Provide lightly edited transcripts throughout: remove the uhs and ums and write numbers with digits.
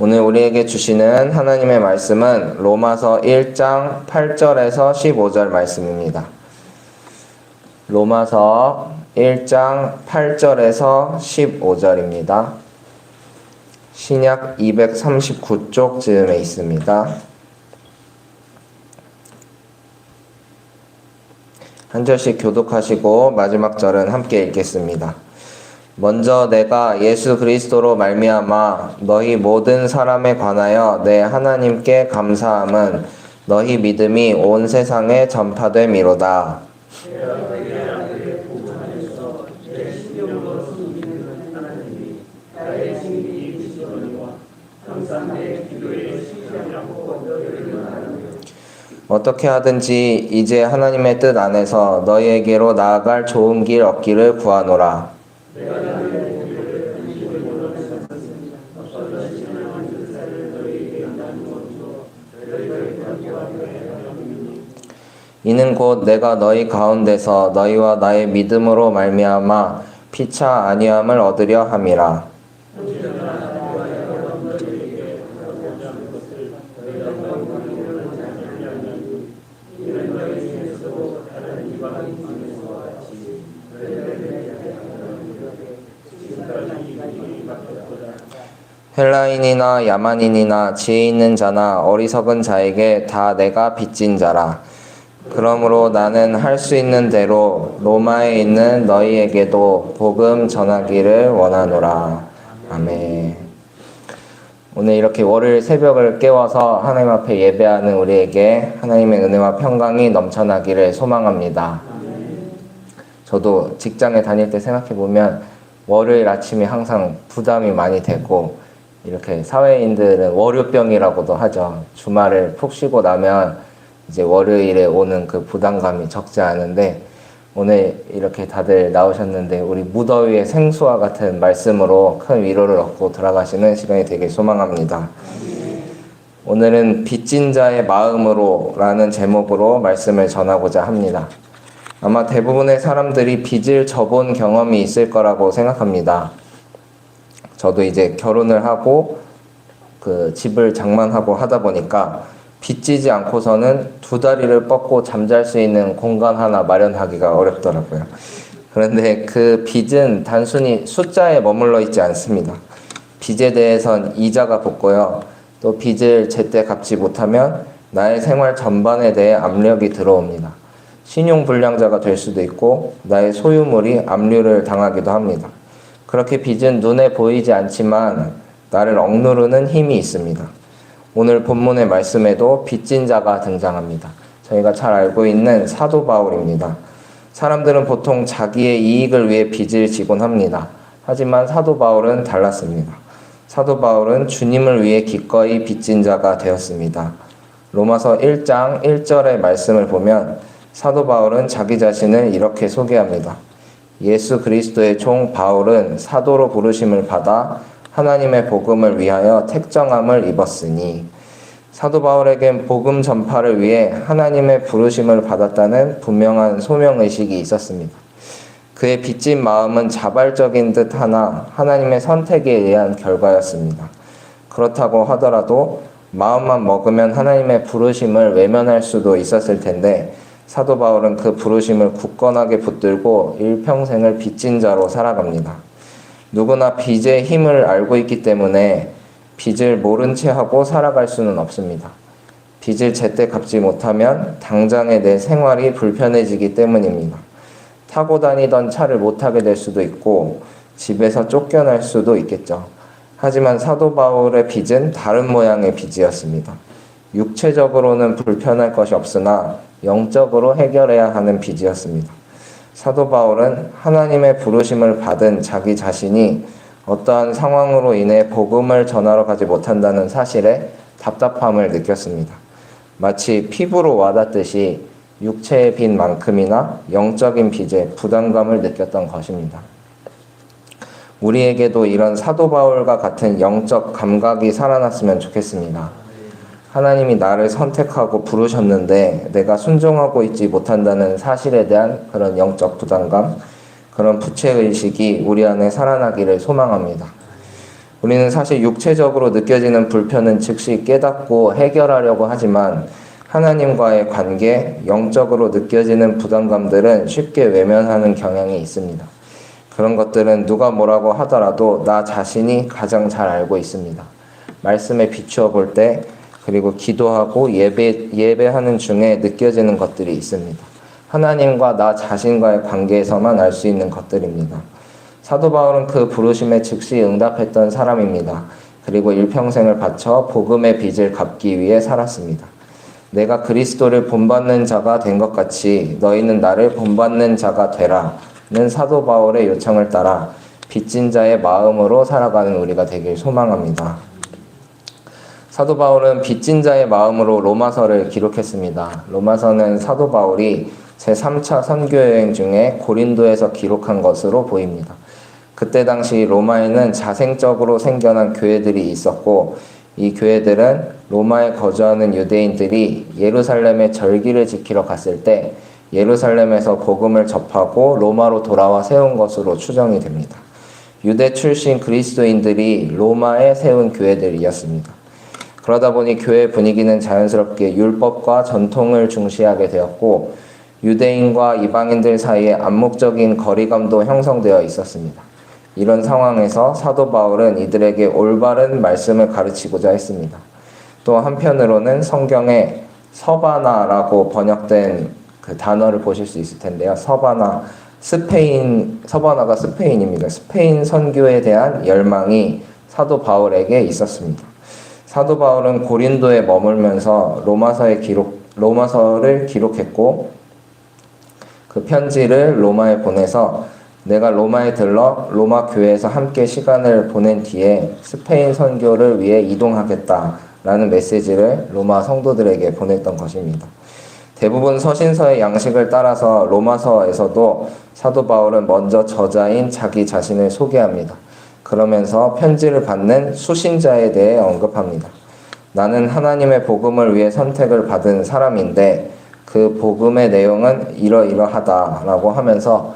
오늘 우리에게 주시는 하나님의 말씀은 로마서 1장 8절에서 15절 말씀입니다. 로마서 1장 8절에서 15절입니다. 신약 239쪽 즈음에 있습니다. 한 절씩 교독하시고 마지막 절은 함께 읽겠습니다. 먼저 내가 예수 그리스도로 말미암아 너희 모든 사람에 관하여 내 하나님께 감사함은 너희 믿음이 온 세상에 전파됨이로다. 어떻게 하든지 이제 하나님의 뜻 안에서 너희에게로 나아갈 좋은 길 얻기를 구하노라. 이는 곧 내가 너희 가운데서 너희와 나의 믿음으로 말미암아 피차 아니함을 얻으려 함이라. 헬라인이나 야만인이나 지혜 있는 자나 어리석은 자에게 다 내가 빚진 자라. 그러므로 나는 할 수 있는 대로 로마에 있는 너희에게도 복음 전하기를 원하노라. 아멘. 오늘 이렇게 월요일 새벽을 깨워서 하나님 앞에 예배하는 우리에게 하나님의 은혜와 평강이 넘쳐나기를 소망합니다. 저도 직장에 다닐 때 생각해보면 월요일 아침이 항상 부담이 많이 되고, 이렇게 사회인들은 월요병이라고도 하죠. 주말을 푹 쉬고 나면 이제 월요일에 오는 그 부담감이 적지 않은데, 오늘 이렇게 다들 나오셨는데 우리 무더위의 생수와 같은 말씀으로 큰 위로를 얻고 돌아가시는 시간이 되길 소망합니다. 오늘은 빚진 자의 마음으로 라는 제목으로 말씀을 전하고자 합니다. 아마 대부분의 사람들이 빚을 져본 경험이 있을 거라고 생각합니다. 저도 이제 결혼을 하고 그 집을 장만하고 하다 보니까 빚지지 않고서는 두 다리를 뻗고 잠잘 수 있는 공간 하나 마련하기가 어렵더라고요. 그런데 그 빚은 단순히 숫자에 머물러 있지 않습니다. 빚에 대해선 이자가 붙고요. 또 빚을 제때 갚지 못하면 나의 생활 전반에 대해 압력이 들어옵니다. 신용불량자가 될 수도 있고 나의 소유물이 압류를 당하기도 합니다. 그렇게 빚은 눈에 보이지 않지만 나를 억누르는 힘이 있습니다. 오늘 본문의 말씀에도 빚진 자가 등장합니다. 저희가 잘 알고 있는 사도 바울입니다. 사람들은 보통 자기의 이익을 위해 빚을 지곤 합니다. 하지만 사도 바울은 달랐습니다. 사도 바울은 주님을 위해 기꺼이 빚진 자가 되었습니다. 로마서 1장 1절의 말씀을 보면 사도 바울은 자기 자신을 이렇게 소개합니다. 예수 그리스도의 종 바울은 사도로 부르심을 받아 하나님의 복음을 위하여 택정함을 입었으니. 사도 바울에겐 복음 전파를 위해 하나님의 부르심을 받았다는 분명한 소명의식이 있었습니다. 그의 빚진 마음은 자발적인 듯 하나 하나님의 선택에 의한 결과였습니다. 그렇다고 하더라도 마음만 먹으면 하나님의 부르심을 외면할 수도 있었을 텐데, 사도 바울은 그 부르심을 굳건하게 붙들고 일평생을 빚진 자로 살아갑니다. 누구나 빚의 힘을 알고 있기 때문에 빚을 모른 채 하고 살아갈 수는 없습니다. 빚을 제때 갚지 못하면 당장의 내 생활이 불편해지기 때문입니다. 타고 다니던 차를 못 타게 될 수도 있고 집에서 쫓겨날 수도 있겠죠. 하지만 사도 바울의 빚은 다른 모양의 빚이었습니다. 육체적으로는 불편할 것이 없으나 영적으로 해결해야 하는 빚이었습니다. 사도 바울은 하나님의 부르심을 받은 자기 자신이 어떠한 상황으로 인해 복음을 전하러 가지 못한다는 사실에 답답함을 느꼈습니다. 마치 피부로 와닿듯이 육체의 빚만큼이나 영적인 빚에 부담감을 느꼈던 것입니다. 우리에게도 이런 사도 바울과 같은 영적 감각이 살아났으면 좋겠습니다. 하나님이 나를 선택하고 부르셨는데 내가 순종하고 있지 못한다는 사실에 대한 그런 영적 부담감, 그런 부채의식이 우리 안에 살아나기를 소망합니다. 우리는 사실 육체적으로 느껴지는 불편은 즉시 깨닫고 해결하려고 하지만 하나님과의 관계, 영적으로 느껴지는 부담감들은 쉽게 외면하는 경향이 있습니다. 그런 것들은 누가 뭐라고 하더라도 나 자신이 가장 잘 알고 있습니다. 말씀에 비추어 볼 때, 그리고 기도하고 예배하는 중에 느껴지는 것들이 있습니다. 하나님과 나 자신과의 관계에서만 알 수 있는 것들입니다. 사도 바울은 그 부르심에 즉시 응답했던 사람입니다. 그리고 일평생을 바쳐 복음의 빚을 갚기 위해 살았습니다. 내가 그리스도를 본받는 자가 된 것 같이 너희는 나를 본받는 자가 되라는 사도 바울의 요청을 따라 빚진 자의 마음으로 살아가는 우리가 되길 소망합니다. 사도 바울은 빚진 자의 마음으로 로마서를 기록했습니다. 로마서는 사도 바울이 제3차 선교여행 중에 고린도에서 기록한 것으로 보입니다. 그때 당시 로마에는 자생적으로 생겨난 교회들이 있었고 이 교회들은 로마에 거주하는 유대인들이 예루살렘의 절기를 지키러 갔을 때 예루살렘에서 복음을 접하고 로마로 돌아와 세운 것으로 추정이 됩니다. 유대 출신 그리스도인들이 로마에 세운 교회들이었습니다. 그러다 보니 교회 분위기는 자연스럽게 율법과 전통을 중시하게 되었고 유대인과 이방인들 사이에 암묵적인 거리감도 형성되어 있었습니다. 이런 상황에서 사도 바울은 이들에게 올바른 말씀을 가르치고자 했습니다. 또 한편으로는 성경에 서바나라고 번역된 그 단어를 보실 수 있을 텐데요. 서바나가 스페인입니다. 스페인 선교에 대한 열망이 사도 바울에게 있었습니다. 사도 바울은 고린도에 머물면서 로마서를 기록했고 그 편지를 로마에 보내서 내가 로마에 들러 로마 교회에서 함께 시간을 보낸 뒤에 스페인 선교를 위해 이동하겠다라는 메시지를 로마 성도들에게 보냈던 것입니다. 대부분 서신서의 양식을 따라서 로마서에서도 사도 바울은 먼저 저자인 자기 자신을 소개합니다. 그러면서 편지를 받는 수신자에 대해 언급합니다. 나는 하나님의 복음을 위해 선택을 받은 사람인데 그 복음의 내용은 이러이러하다라고 하면서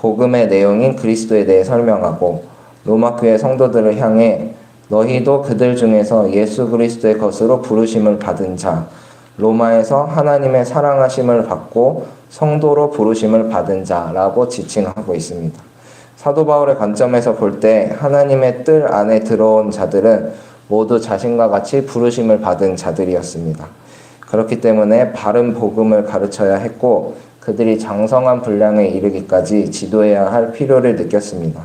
복음의 내용인 그리스도에 대해 설명하고 로마 교회 성도들을 향해 너희도 그들 중에서 예수 그리스도의 것으로 부르심을 받은 자, 로마에서 하나님의 사랑하심을 받고 성도로 부르심을 받은 자라고 지칭하고 있습니다. 사도 바울의 관점에서 볼 때 하나님의 뜰 안에 들어온 자들은 모두 자신과 같이 부르심을 받은 자들이었습니다. 그렇기 때문에 바른 복음을 가르쳐야 했고 그들이 장성한 분량에 이르기까지 지도해야 할 필요를 느꼈습니다.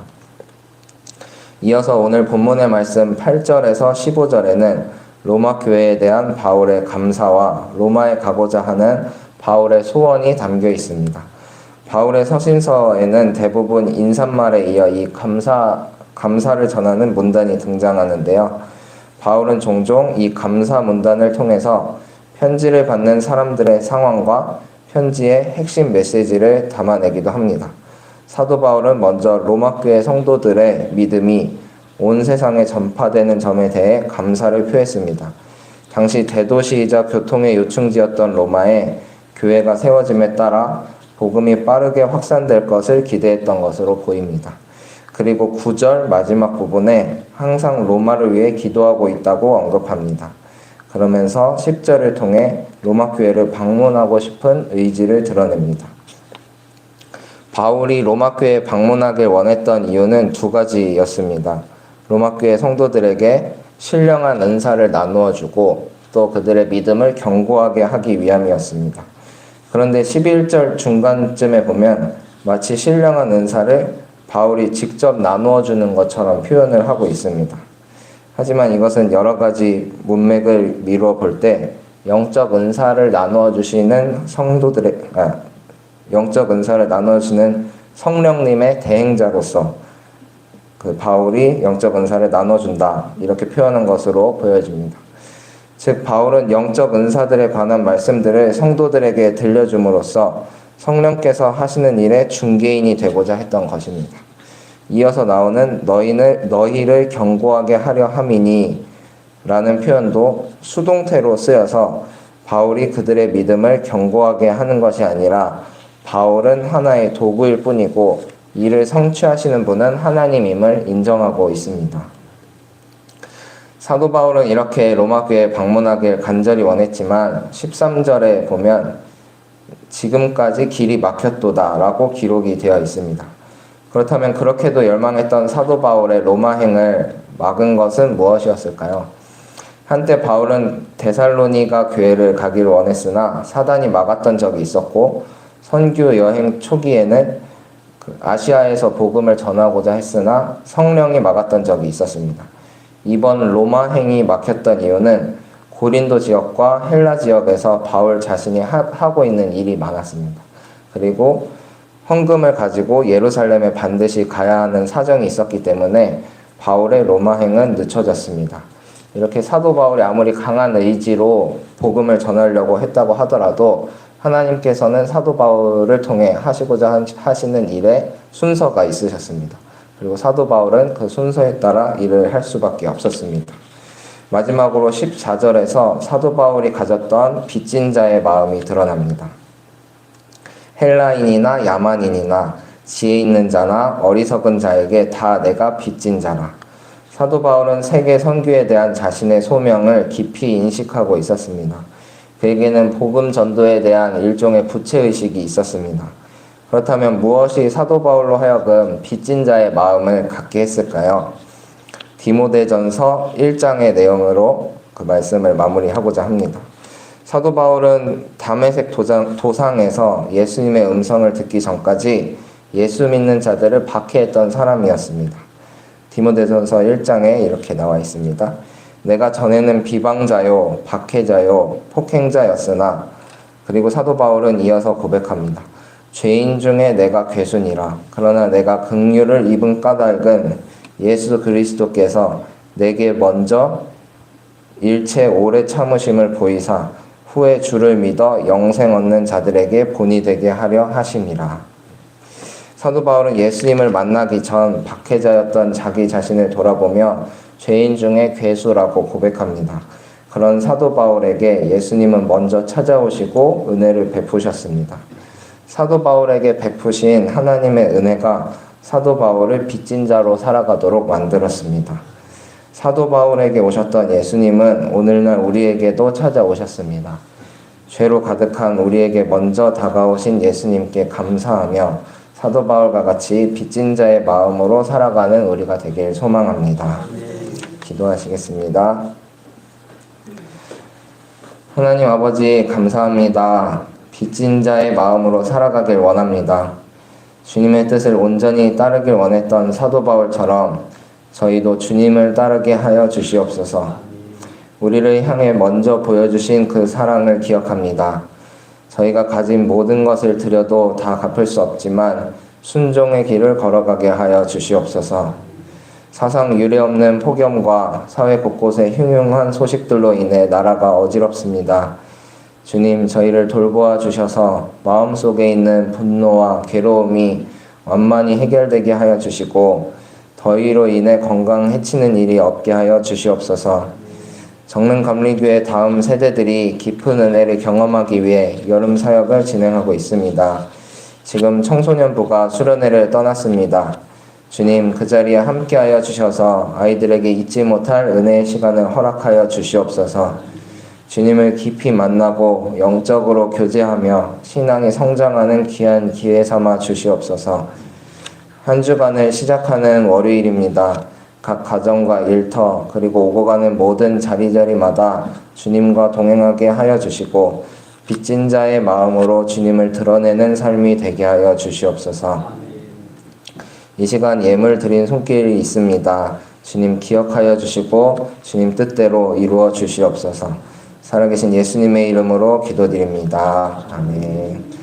이어서 오늘 본문의 말씀 8절에서 15절에는 로마 교회에 대한 바울의 감사와 로마에 가고자 하는 바울의 소원이 담겨 있습니다. 바울의 서신서에는 대부분 인사말에 이어 이 감사를 전하는 문단이 등장하는데요. 바울은 종종 이 감사 문단을 통해서 편지를 받는 사람들의 상황과 편지의 핵심 메시지를 담아내기도 합니다. 사도 바울은 먼저 로마 교회 성도들의 믿음이 온 세상에 전파되는 점에 대해 감사를 표했습니다. 당시 대도시이자 교통의 요충지였던 로마에 교회가 세워짐에 따라 복음이 빠르게 확산될 것을 기대했던 것으로 보입니다. 그리고 9절 마지막 부분에 항상 로마를 위해 기도하고 있다고 언급합니다. 그러면서 10절을 통해 로마 교회를 방문하고 싶은 의지를 드러냅니다. 바울이 로마 교회에 방문하길 원했던 이유는 두 가지였습니다. 로마 교회 성도들에게 신령한 은사를 나누어 주고 또 그들의 믿음을 견고하게 하기 위함이었습니다. 그런데 11절 중간쯤에 보면 마치 신령한 은사를 바울이 직접 나누어 주는 것처럼 표현을 하고 있습니다. 하지만 이것은 여러 가지 문맥을 미루어 볼 때 영적 은사를 나누어 주시는 성령님의 대행자로서 그 바울이 영적 은사를 나눠준다 이렇게 표현한 것으로 보여집니다. 즉 바울은 영적 은사들에 관한 말씀들을 성도들에게 들려줌으로써 성령께서 하시는 일의 중개인이 되고자 했던 것입니다. 이어서 나오는 너희를 견고하게 하려 함이니 라는 표현도 수동태로 쓰여서 바울이 그들의 믿음을 견고하게 하는 것이 아니라 바울은 하나의 도구일 뿐이고 이를 성취하시는 분은 하나님임을 인정하고 있습니다. 사도 바울은 이렇게 로마 교회에 방문하길 간절히 원했지만 13절에 보면 지금까지 길이 막혔도다 라고 기록이 되어 있습니다. 그렇다면 그렇게도 열망했던 사도 바울의 로마행을 막은 것은 무엇이었을까요? 한때 바울은 데살로니가 교회를 가기를 원했으나 사단이 막았던 적이 있었고, 선교 여행 초기에는 아시아에서 복음을 전하고자 했으나 성령이 막았던 적이 있었습니다. 이번 로마행이 막혔던 이유는 고린도 지역과 헬라 지역에서 바울 자신이 하고 있는 일이 많았습니다. 그리고 헌금을 가지고 예루살렘에 반드시 가야 하는 사정이 있었기 때문에 바울의 로마행은 늦춰졌습니다. 이렇게 사도 바울이 아무리 강한 의지로 복음을 전하려고 했다고 하더라도 하나님께서는 사도 바울을 통해 하시고자 하시는 일에 순서가 있으셨습니다. 그리고 사도 바울은 그 순서에 따라 일을 할 수밖에 없었습니다. 마지막으로 14절에서 사도 바울이 가졌던 빚진 자의 마음이 드러납니다. 헬라인이나 야만인이나 지혜 있는 자나 어리석은 자에게 다 내가 빚진 자라. 사도 바울은 세계 선교에 대한 자신의 소명을 깊이 인식하고 있었습니다. 그에게는 복음 전도에 대한 일종의 부채의식이 있었습니다. 그렇다면 무엇이 사도 바울로 하여금 빚진 자의 마음을 갖게 했을까요? 디모데전서 1장의 내용으로 그 말씀을 마무리하고자 합니다. 사도 바울은 다메섹 도상에서 예수님의 음성을 듣기 전까지 예수 믿는 자들을 박해했던 사람이었습니다. 디모데전서 1장에 이렇게 나와 있습니다. 내가 전에는 비방자요, 박해자요, 폭행자였으나, 그리고 사도 바울은 이어서 고백합니다. 죄인 중에 내가 괴순이라. 그러나 내가 긍휼을 입은 까닭은 예수 그리스도께서 내게 먼저 일체 오래 참으심을 보이사 후에 주를 믿어 영생 얻는 자들에게 본이 되게 하려 하심이라. 사도 바울은 예수님을 만나기 전 박해자였던 자기 자신을 돌아보며 죄인 중에 괴수라고 고백합니다. 그런 사도 바울에게 예수님은 먼저 찾아오시고 은혜를 베푸셨습니다. 사도 바울에게 베푸신 하나님의 은혜가 사도 바울을 빚진 자로 살아가도록 만들었습니다. 사도 바울에게 오셨던 예수님은 오늘날 우리에게도 찾아오셨습니다. 죄로 가득한 우리에게 먼저 다가오신 예수님께 감사하며 사도 바울과 같이 빚진 자의 마음으로 살아가는 우리가 되길 소망합니다. 기도하시겠습니다. 하나님 아버지 감사합니다. 빚진 자의 마음으로 살아가길 원합니다. 주님의 뜻을 온전히 따르길 원했던 사도 바울처럼 저희도 주님을 따르게 하여 주시옵소서. 우리를 향해 먼저 보여주신 그 사랑을 기억합니다. 저희가 가진 모든 것을 드려도 다 갚을 수 없지만 순종의 길을 걸어가게 하여 주시옵소서. 사상 유례없는 폭염과 사회 곳곳의 흉흉한 소식들로 인해 나라가 어지럽습니다. 주님, 저희를 돌보아 주셔서 마음속에 있는 분노와 괴로움이 완만히 해결되게 하여 주시고 더위로 인해 건강 해치는 일이 없게 하여 주시옵소서. 정릉감리교회 다음 세대들이 깊은 은혜를 경험하기 위해 여름 사역을 진행하고 있습니다. 지금 청소년부가 수련회를 떠났습니다. 주님, 그 자리에 함께하여 주셔서 아이들에게 잊지 못할 은혜의 시간을 허락하여 주시옵소서. 주님을 깊이 만나고 영적으로 교제하며 신앙이 성장하는 귀한 기회 삼아 주시옵소서. 한 주간을 시작하는 월요일입니다. 각 가정과 일터 그리고 오고 가는 모든 자리자리마다 주님과 동행하게 하여 주시고 빚진 자의 마음으로 주님을 드러내는 삶이 되게 하여 주시옵소서. 이 시간 예물 드린 손길이 있습니다. 주님 기억하여 주시고 주님 뜻대로 이루어 주시옵소서. 살아계신 예수님의 이름으로 기도드립니다. 아멘.